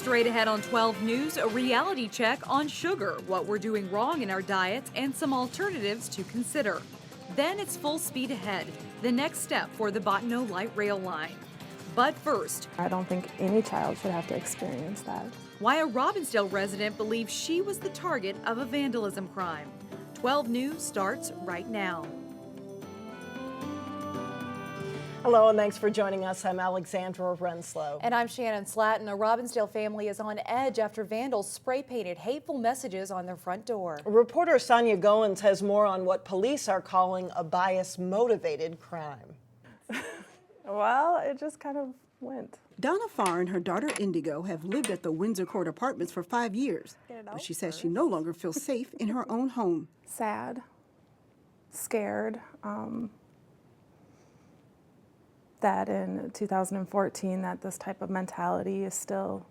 Straight ahead on 12 News, a reality check on sugar, what we're doing wrong in our diets, and some alternatives to consider. Then it's full speed ahead, the next step for the Bottineau light rail line. But first, I don't think any child should have to experience that. Why a Robbinsdale resident believes she was the target of a vandalism crime. 12 News starts right now. Hello and thanks for joining us. I'm Alexandra Renslow. And I'm Shannon Slatton. A Robbinsdale family is on edge after vandals spray painted hateful messages on their front door. Reporter Sonia Goins has more on what police are calling a bias-motivated crime. Well, it just kind of went. Donna Farr and her daughter Indigo have lived at the Windsor Court Apartments for 5 years, but she says she no longer feels safe in her own home. Sad, scared, that in 2014 that this type of mentality is still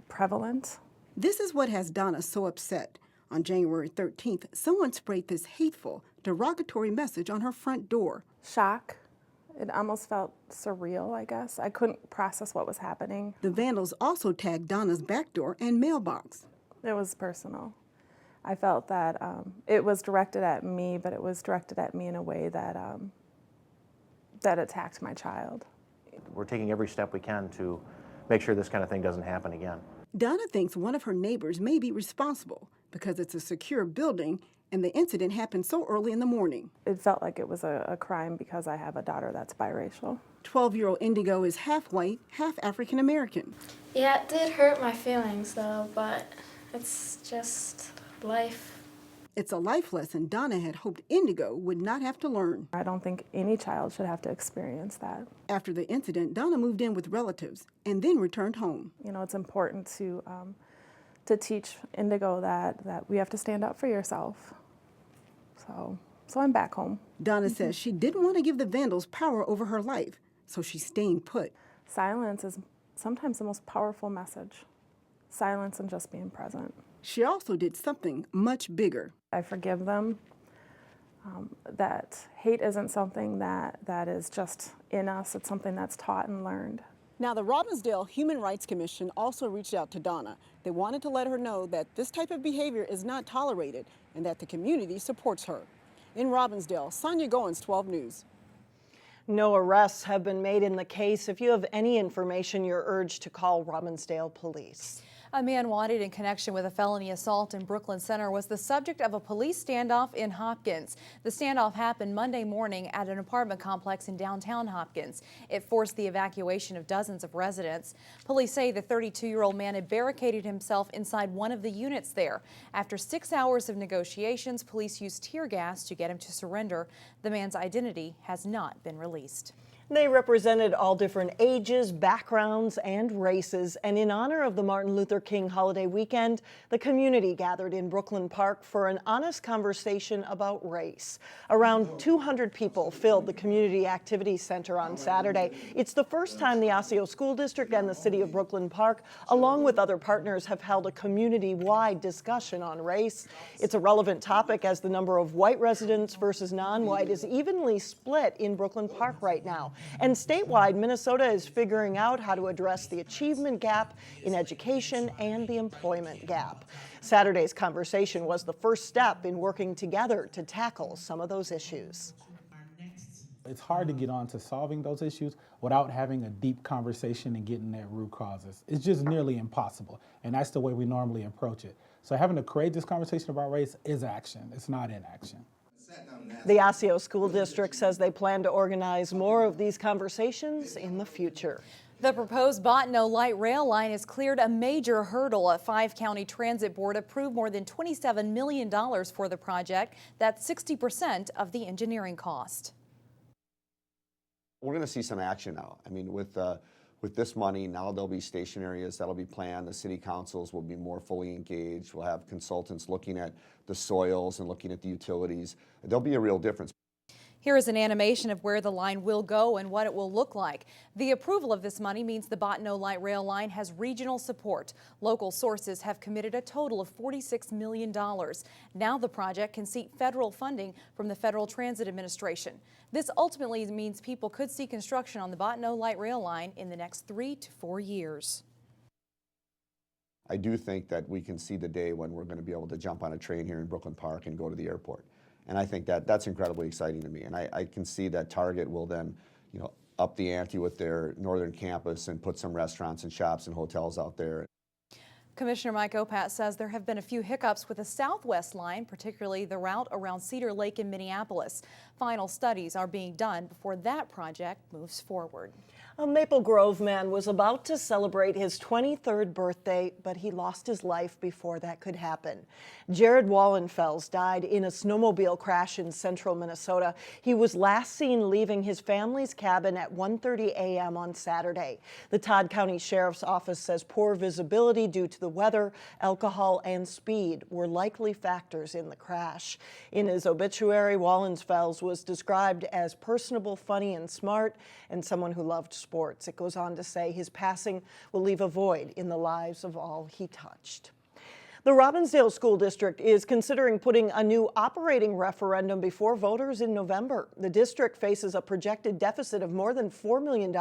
prevalent. This is what has Donna so upset. On January 13th, someone sprayed this hateful, derogatory message on her front door. Shock. It almost felt surreal, I guess. I couldn't process what was happening. The vandals also tagged Donna's back door and mailbox. It was personal. I felt that it was directed at me, but it was directed at me in a way that that attacked my child. We're taking every step we can to make sure this kind of thing doesn't happen again. Donna thinks one of her neighbors may be responsible because it's a secure building and the incident happened so early in the morning. It felt like it was a crime because I have a daughter that's biracial. 12-year-old Indigo is half white, half African American. Yeah, it did hurt my feelings though, but it's just life. It's a life lesson Donna had hoped Indigo would not have to learn. I don't think any child should have to experience that. After the incident, Donna moved in with relatives and then returned home. You know, it's important to teach Indigo that we have to stand up for yourself. So I'm back home. Donna says she didn't want to give the vandals power over her life, so she's staying put. Silence is sometimes the most powerful message. Silence and just being present. She also did something much bigger. I forgive them. That hate isn't something that is just in us. It's something that's taught and learned. Now, the Robbinsdale Human Rights Commission also reached out to Donna. They wanted to let her know that this type of behavior is not tolerated and that the community supports her. In Robbinsdale, Sonia Goins, 12 News. No arrests have been made in the case. If you have any information, you're urged to call Robbinsdale Police. A man wanted in connection with a felony assault in Brooklyn Center was the subject of a police standoff in Hopkins. The standoff happened Monday morning at an apartment complex in downtown Hopkins. It forced the evacuation of dozens of residents. Police say the 32-year-old man had barricaded himself inside one of the units there. After 6 hours of negotiations, police used tear gas to get him to surrender. The man's identity has not been released. They represented all different ages, backgrounds, and races. And in honor of the Martin Luther King holiday weekend, the community gathered in Brooklyn Park for an honest conversation about race. Around 200 people filled the Community Activities Center on Saturday. It's the first time the Osseo School District and the City of Brooklyn Park, along with other partners, have held a community-wide discussion on race. It's a relevant topic as the number of white residents versus non-white is evenly split in Brooklyn Park right now. And statewide, Minnesota is figuring out how to address the achievement gap in education and the employment gap. Saturday's conversation was the first step in working together to tackle some of those issues. It's hard to get on to solving those issues without having a deep conversation and getting at root causes. It's just nearly impossible, and that's the way we normally approach it. So having to create this conversation about race is action. It's not inaction. The Osseo School District says they plan to organize more of these conversations in the future. The proposed Bottineau light rail line has cleared a major hurdle. A 5-county transit board approved more than $27 million for the project. That's 60% of the engineering cost. We're going to see some action now. I mean, with this money, now there'll be station areas that'll be planned. The city councils will be more fully engaged. We'll have consultants looking at the soils and looking at the utilities. There'll be a real difference. Here is an animation of where the line will go and what it will look like. The approval of this money means the Bottineau light rail line has regional support. Local sources have committed a total of $46 million. Now the project can seek federal funding from the Federal Transit Administration. This ultimately means people could see construction on the Bottineau light rail line in the next 3 to 4 years. I do think that we can see the day when we're going to be able to jump on a train here in Brooklyn Park and go to the airport. And I think that that's incredibly exciting to me. And I can see that Target will then, up the ante with their northern campus and put some restaurants and shops and hotels out there. Commissioner Mike Opat says there have been a few hiccups with the Southwest line, particularly the route around Cedar Lake in Minneapolis. Final studies are being done before that project moves forward. A Maple Grove man was about to celebrate his 23rd birthday, but he lost his life before that could happen. Jared Wallenfels died in a snowmobile crash in central Minnesota. He was last seen leaving his family's cabin at 1:30 a.m. on Saturday. The Todd County Sheriff's Office says poor visibility due to the weather, alcohol, and speed were likely factors in the crash. In his obituary, Wallenfels was described as personable, funny, and smart, and someone who loved sports. It goes on to say his passing will leave a void in the lives of all he touched. The Robbinsdale School District is considering putting a new operating referendum before voters in November. The district faces a projected deficit of more than $4 million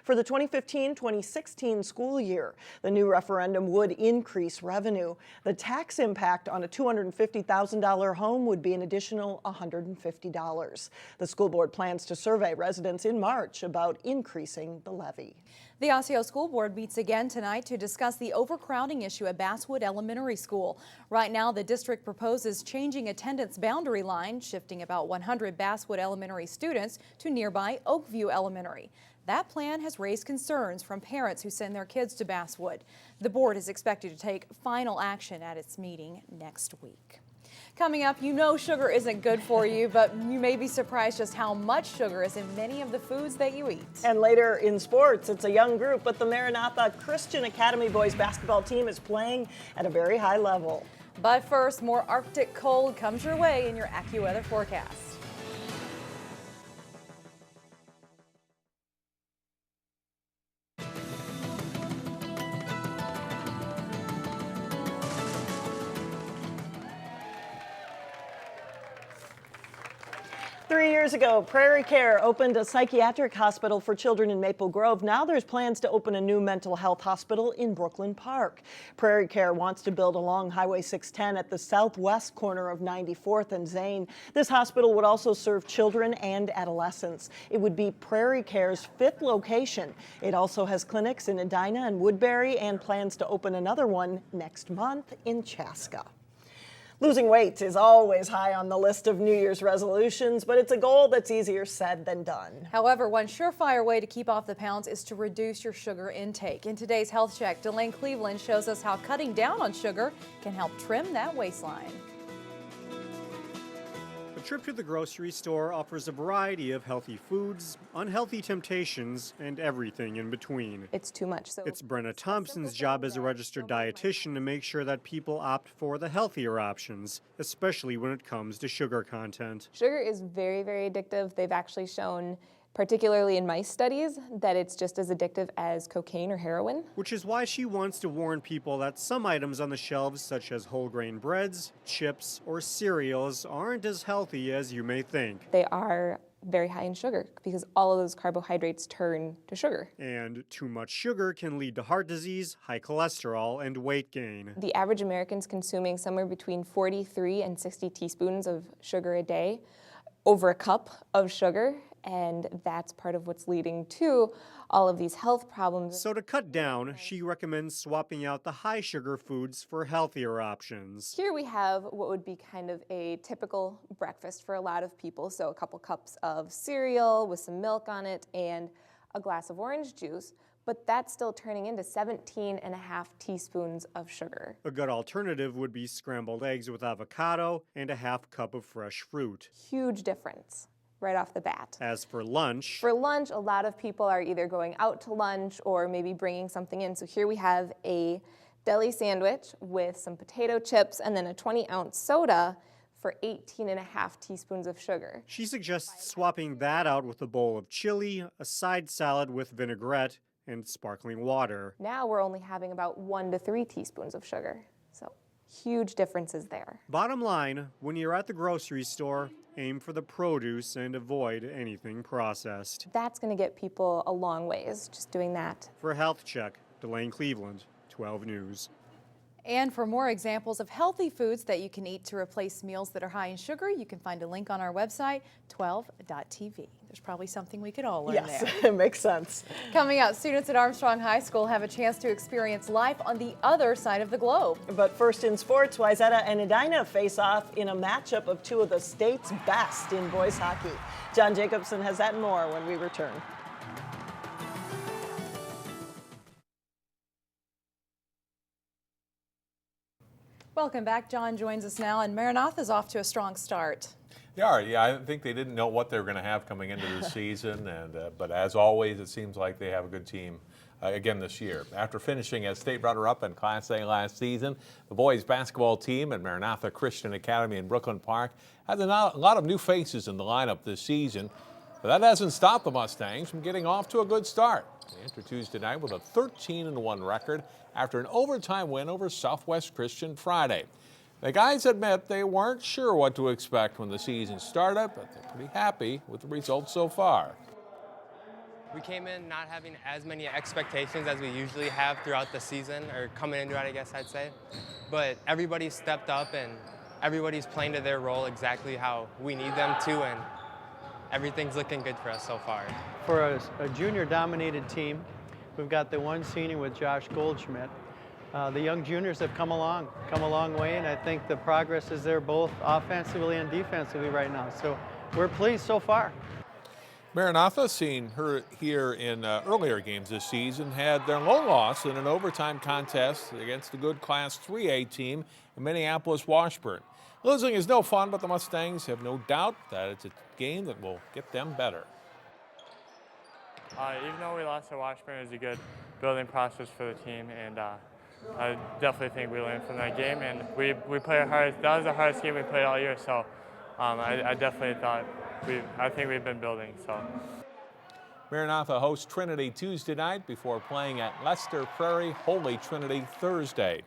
for the 2015-2016 school year. The new referendum would increase revenue. The tax impact on a $250,000 home would be an additional $150. The school board plans to survey residents in March about increasing the levy. The Osseo School Board meets again tonight to discuss the overcrowding issue at Basswood Elementary School. Right now, the district proposes changing attendance boundary line, shifting about 100 Basswood Elementary students to nearby Oakview Elementary. That plan has raised concerns from parents who send their kids to Basswood. The board is expected to take final action at its meeting next week. Coming up, you know sugar isn't good for you, but you may be surprised just how much sugar is in many of the foods that you eat. And later in sports, it's a young group, but the Maranatha Christian Academy boys basketball team is playing at a very high level. But first, more Arctic cold comes your way in your AccuWeather forecast. Three years ago, PrairieCare opened a psychiatric hospital for children in Maple Grove. Now there's plans to open a new mental health hospital in Brooklyn Park. PrairieCare wants to build along Highway 610 at the southwest corner of 94th and Zane. This hospital would also serve children and adolescents. It would be PrairieCare's 5th location. It also has clinics in Edina and Woodbury and plans to open another one next month in Chaska. Losing weight is always high on the list of New Year's resolutions, but it's a goal that's easier said than done. However, one surefire way to keep off the pounds is to reduce your sugar intake. In today's Health Check, Delane Cleveland shows us how cutting down on sugar can help trim that waistline. A trip to the grocery store offers a variety of healthy foods, unhealthy temptations, and everything in between. It's too much. So it's Brenna Thompson's job as a registered dietitian to make sure that people opt for the healthier options, especially when it comes to sugar content. Sugar is very, very addictive. They've actually shown, particularly in mice studies, that it's just as addictive as cocaine or heroin. Which is why she wants to warn people that some items on the shelves, such as whole grain breads, chips, or cereals, aren't as healthy as you may think. They are very high in sugar because all of those carbohydrates turn to sugar. And too much sugar can lead to heart disease, high cholesterol, and weight gain. The average American's consuming somewhere between 43 and 60 teaspoons of sugar a day, over a cup of sugar. And that's part of what's leading to all of these health problems. So to cut down, she recommends swapping out the high sugar foods for healthier options. Here we have what would be kind of a typical breakfast for a lot of people. So a couple cups of cereal with some milk on it and a glass of orange juice. But that's still turning into 17.5 teaspoons of sugar. A good alternative would be scrambled eggs with avocado and a half cup of fresh fruit. Huge difference right off the bat. As for lunch, a lot of people are either going out to lunch or maybe bringing something in. So here we have a deli sandwich with some potato chips and then a 20-ounce soda for 18.5 teaspoons of sugar. She suggests swapping that out with a bowl of chili, a side salad with vinaigrette, and sparkling water. Now we're only having about 1 to 3 teaspoons of sugar. So huge differences there. Bottom line, when you're at the grocery store, aim for the produce and avoid anything processed. That's going to get people a long ways, just doing that. For Health Check, Delane Cleveland, 12 News. And for more examples of healthy foods that you can eat to replace meals that are high in sugar, you can find a link on our website, 12.tv. There's probably something we could all learn there. Yes, it makes sense. Coming up, students at Armstrong High School have a chance to experience life on the other side of the globe. But first in sports, Wayzata and Edina face off in a matchup of two of the state's best in boys hockey. John Jacobson has that and more when we return. Welcome back. John joins us now, and Maranatha is off to a strong start. They are, yeah. I think they didn't know what they were going to have coming into the season, but as always, it seems like they have a good team again this year. After finishing as state runner-up in Class A last season, the boys basketball team at Maranatha Christian Academy in Brooklyn Park has a lot of new faces in the lineup this season, but that hasn't stopped the Mustangs from getting off to a good start. They entered Tuesday night with a 13-1 record after an overtime win over Southwest Christian Friday. The guys admit they weren't sure what to expect when the season started, but they're pretty happy with the results so far. We came in not having as many expectations as we usually have throughout the season, or coming into it, I guess I'd say. But everybody stepped up and everybody's playing to their role exactly how we need them to, and everything's looking good for us so far. For a junior-dominated team, we've got the one senior with Josh Goldschmidt. The young juniors have come a long way, and I think the progress is there both offensively and defensively right now. So we're pleased so far. Maranatha, seen her here in earlier games this season, had their lone loss in an overtime contest against a good Class 3A team in Minneapolis, Washburn. Losing is no fun, but the Mustangs have no doubt that it's a game that will get them better. Even though we lost to Washburn, it was a good building process for the team, and I definitely think we learned from that game, and we played hard. That was the hardest game we played all year, so I definitely thought I think we've been building. So. Maranatha hosts Trinity Tuesday night before playing at Lester Prairie Holy Trinity Thursday.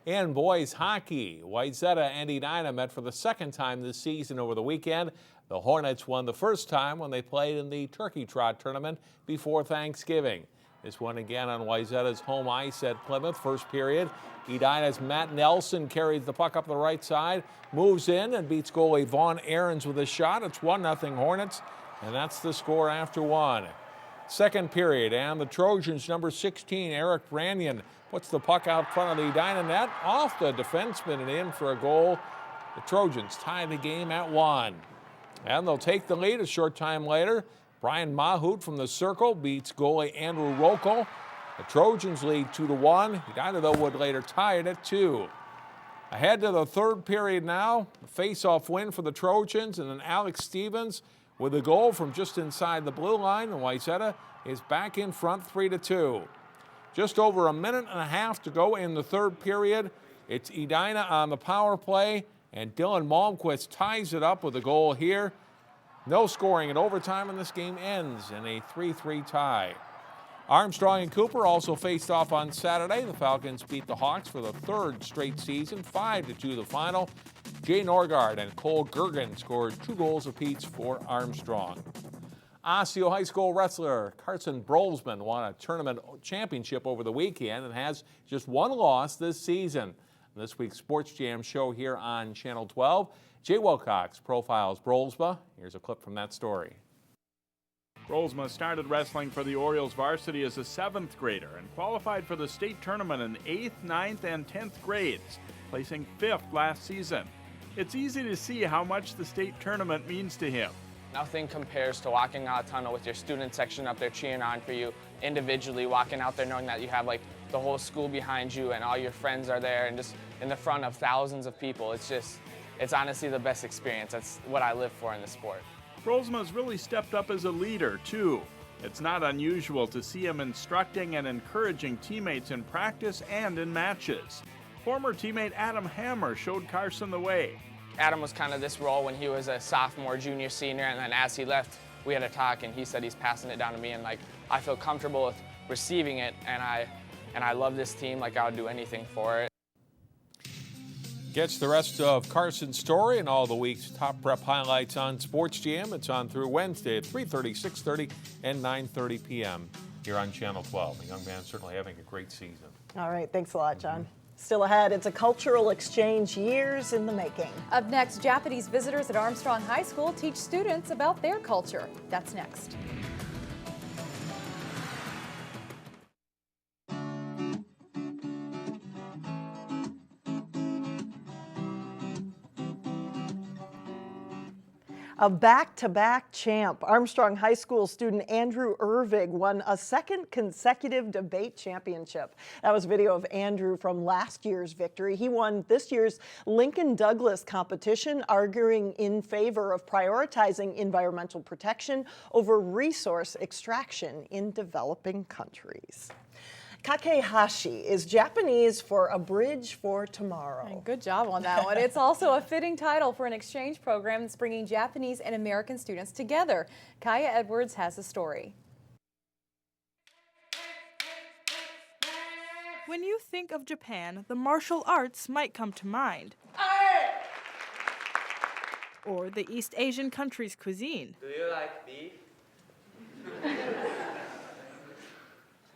In boys hockey, Wayzata and Edina met for the second time this season over the weekend. The Hornets won the first time when they played in the Turkey Trot tournament before Thanksgiving. This one again on Wayzata's home ice at Plymouth. First period, Edina's Matt Nelson carries the puck up the right side, moves in and beats goalie Vaughn Ahrens with a shot. It's 1-0 Hornets, and that's the score after one. Second period, and the Trojans' number 16, Eric Branyan, puts the puck out front of the Edina net, off the defenseman and in for a goal. The Trojans tie the game at 1. And they'll take the lead a short time later. Brian Mahout from the circle beats goalie Andrew Rokel. The Trojans lead 2-1. Edina, though, would later tie it at 2. Ahead to the third period now. A face-off win for the Trojans, and then Alex Stevens with a goal from just inside the blue line. And Wayzata is back in front 3-2. Just over a minute and a half to go in the third period. It's Edina on the power play, and Dylan Malmquist ties it up with a goal here. No scoring in overtime, and this game ends in a 3-3 tie. Armstrong and Cooper also faced off on Saturday. The Falcons beat the Hawks for the third straight season, 5-2 the final. Jay Norgard and Cole Gergen scored 2 goals apiece for Armstrong. Osseo High School wrestler Carson Brolsma won a tournament championship over the weekend and has just one loss this season. This week's Sports Jam show here on Channel 12. Jay Wilcox profiles Brolsma. Here's a clip from that story. Brolsma started wrestling for the Orioles varsity as a 7th grader and qualified for the state tournament in 8th, 9th, and 10th grades, placing 5th last season. It's easy to see how much the state tournament means to him. Nothing compares to walking out a tunnel with your student section up there cheering on for you, individually walking out there knowing that you have like the whole school behind you and all your friends are there and just in the front of thousands of people. It's honestly the best experience. That's what I live for in the sport. Brolsma's really stepped up as a leader, too. It's not unusual to see him instructing and encouraging teammates in practice and in matches. Former teammate Adam Hammer showed Carson the way. Adam was kind of this role when he was a sophomore, junior, senior, and then as he left, we had a talk, and he said he's passing it down to me, and like I feel comfortable with receiving it, and I love this team. Like I would do anything for it. Gets the rest of Carson's story and all the week's top prep highlights on Sports Jam. It's on through Wednesday at 3:30, 6:30, and 9:30 p.m. here on Channel 12. The young man certainly having a great season. All right, thanks a lot, John. Still ahead, it's a cultural exchange years in the making. Up next, Japanese visitors at Armstrong High School teach students about their culture. That's next. A back-to-back champ. Armstrong High School student Andrew Ervig won a second consecutive debate championship. That was video of Andrew from last year's victory. He won this year's Lincoln Douglas competition, arguing in favor of prioritizing environmental protection over resource extraction in developing countries. Kakehashi is Japanese for a bridge for tomorrow. Good job on that one. It's also a fitting title for an exchange program that's bringing Japanese and American students together. Kaya Edwards has the story. When you think of Japan, the martial arts might come to mind. Or the East Asian country's cuisine. Do you like beef?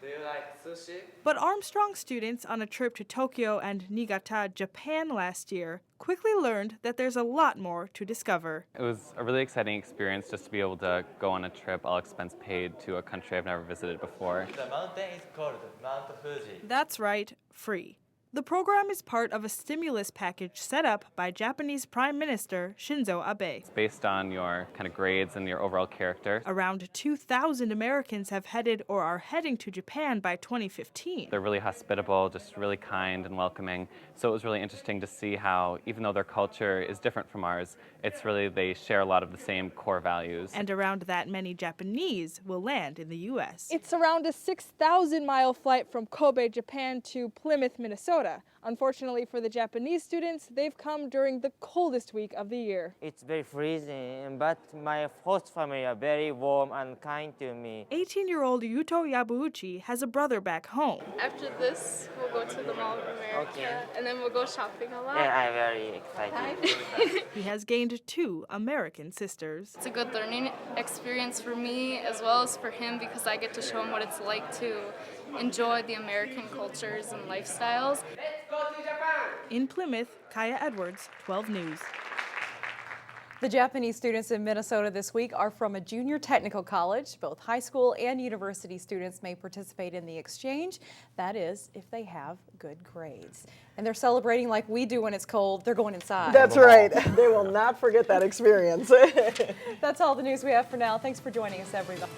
Do you like sushi? But Armstrong students on a trip to Tokyo and Niigata, Japan last year quickly learned that there's a lot more to discover. It was a really exciting experience just to be able to go on a trip, all expense paid, to a country I've never visited before. The mountain is called Mount Fuji. That's right, free. The program is part of a stimulus package set up by Japanese Prime Minister Shinzo Abe. It's based on your kind of grades and your overall character. Around 2,000 Americans have headed or are heading to Japan by 2015. They're really hospitable, just really kind and welcoming. So it was really interesting to see how, even though their culture is different from ours, it's really, they share a lot of the same core values. And around that many Japanese will land in the U.S. It's around a 6,000-mile flight from Kobe, Japan to Plymouth, Minnesota. Unfortunately for the Japanese students, they've come during the coldest week of the year. It's very freezing, but my host family are very warm and kind to me. 18-year-old Yuto Yabuuchi has a brother back home. After this, we'll go to the Mall of America, and then we'll go shopping a lot. Yeah, I'm very excited. He has gained 2 American sisters. It's a good learning experience for me as well as for him because I get to show him what it's like to enjoy the American cultures and lifestyles. Let's go to Japan! In Plymouth, Kaya Edwards, 12 News. The Japanese students in Minnesota this week are from a junior technical college. Both high school and university students may participate in the exchange. That is, if they have good grades. And they're celebrating like we do when it's cold. They're going inside. That's right. They will not forget that experience. That's all the news we have for now. Thanks for joining us, everybody.